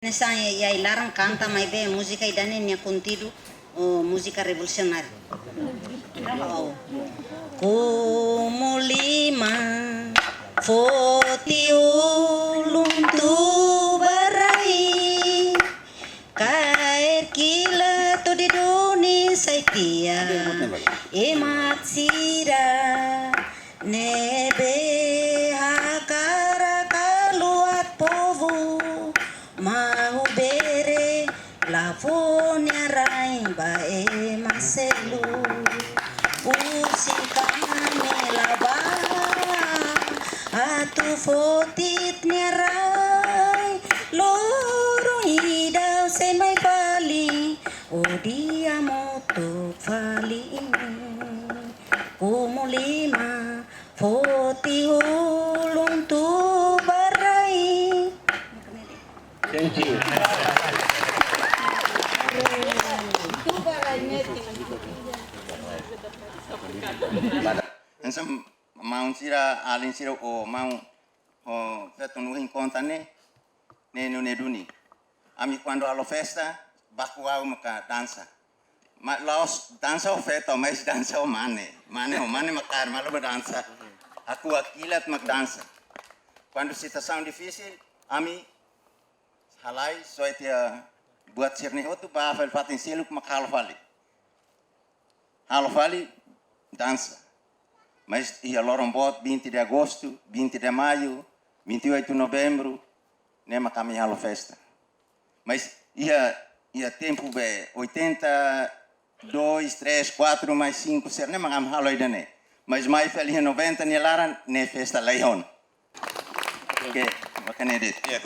Nessa e larang canta mai bem música e dane nia contido música revolucionária. Como lima foti ulum tu barai kair kila to di doni saitia emat sira nebe hakara kaluat povo mau bere la fonia raimba e maselu usikame la ba atu fotit nerai loro idau se mai fali o dia moto fali como lima foti ulung tu barai. Thank you. Ensam mau sira alin sira o mau o feto no conta ne no neduni. Ami quando allo festa baku au maka dança. Ma laos dança o feto mas dança o mane makar malo dança. Aku akilat mak dança. Quando situação difícil ami halai soitia buat sirni hotu ba fal fatin siluk mak halo fali dança. Mas ia lorombot 20 de agosto, 20 de maio, 28 de novembro, nema kami halo festa. Mas ia tempo be 82, 3, 4 mais 5 ser nema kami halo idane. Mas mai feliz 90 ni laran ne festa leon. Okay, makanya dit.